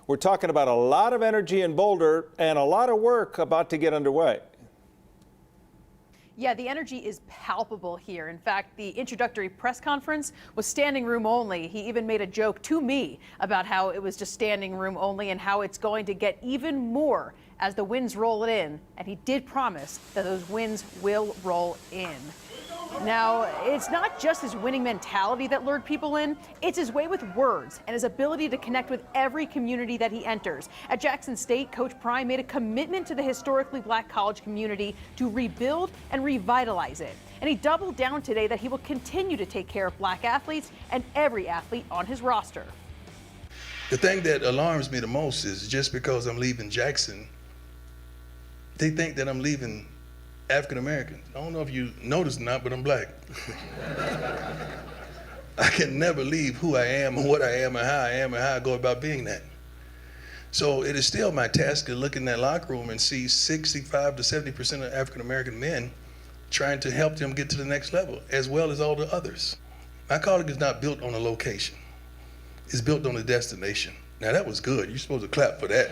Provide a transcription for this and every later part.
We're talking about a lot of energy in Boulder and a lot of work about to get underway. Yeah, the energy is palpable here. In fact, the introductory press conference was standing room only. He even made a joke to me about how it was just standing room only and how it's going to get even more as the winds roll in. And he did promise that those winds will roll in. Now, it's not just his winning mentality that lured people in, it's his way with words and his ability to connect with every community that he enters. At Jackson State, Coach Prime made a commitment to the historically black college community to rebuild and revitalize it. And he doubled down today that he will continue to take care of black athletes and every athlete on his roster. The thing that alarms me the most is just because I'm leaving Jackson, they think that I'm leaving African Americans. I don't know if you noticed or not, but I'm black. I can never leave who I am and what I am and how I am and how I go about being that. So it is still my task to look in that locker room and see 65 to 70% of African American men trying to help them get to the next level, as well as all the others. My college is not built on a location. It's built on a destination. Now that was good. You're supposed to clap for that.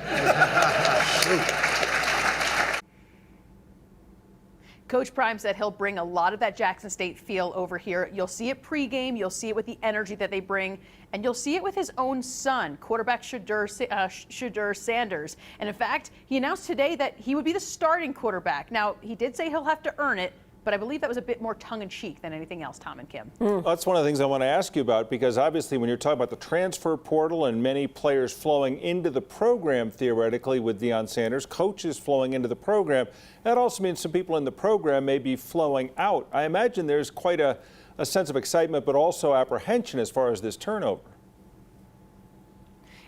Coach Prime said he'll bring a lot of that Jackson State feel over here. You'll see it pregame, you'll see it with the energy that they bring, and you'll see it with his own son, quarterback Deion Sanders. And in fact, he announced today that he would be the starting quarterback. Now, he did say he'll have to earn it, but I believe that was a bit more tongue-in-cheek than anything else, Tom and Kim. That's one of the things I want to ask you about, because obviously when you're talking about the transfer portal and many players flowing into the program theoretically with Deion Sanders, coaches flowing into the program, that also means some people in the program may be flowing out. I imagine there's quite a sense of excitement, but also apprehension as far as this turnover.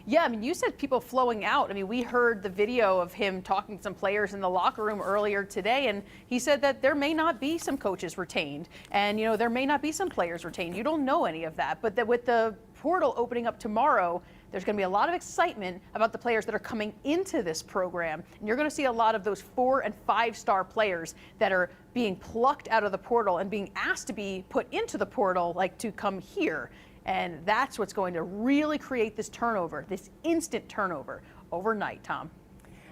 Yeah, I mean, you said people flowing out. I mean, we heard the video of him talking to some players in the locker room earlier today, and he said that there may not be some coaches retained, and, you know, there may not be some players retained. You don't know any of that, but that with the portal opening up tomorrow, there's going to be a lot of excitement about the players that are coming into this program, and you're going to see a lot of those 4- and 5-star players that are being plucked out of the portal and being asked to be put into the portal, like to come here. And that's what's going to really create this turnover, this instant turnover overnight, Tom.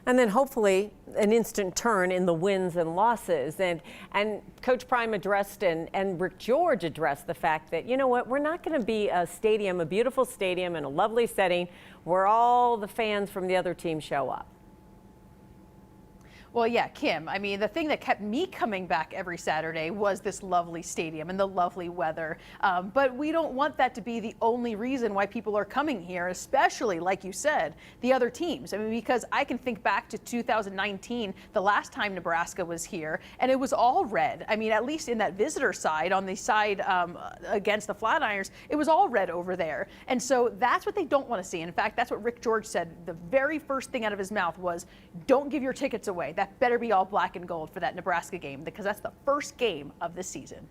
And then hopefully an instant turn in the wins and losses. And Coach Prime addressed and Rick George addressed the fact that, you know what, we're not going to be a stadium, a beautiful stadium in a lovely setting where all the fans from the other team show up. Well, yeah, Kim, I mean, the thing that kept me coming back every Saturday was this lovely stadium and the lovely weather. But we don't want that to be the only reason why people are coming here, especially, like you said, the other teams. I mean, because I can think back to 2019, the last time Nebraska was here, and it was all red. I mean, at least in that visitor side, on the side against the Flatirons, it was all red over there. And so that's what they don't want to see. In fact, that's what Rick George said. The very first thing out of his mouth was, don't give your tickets away. That better be all black and gold for that Nebraska game, because that's the first game of the season.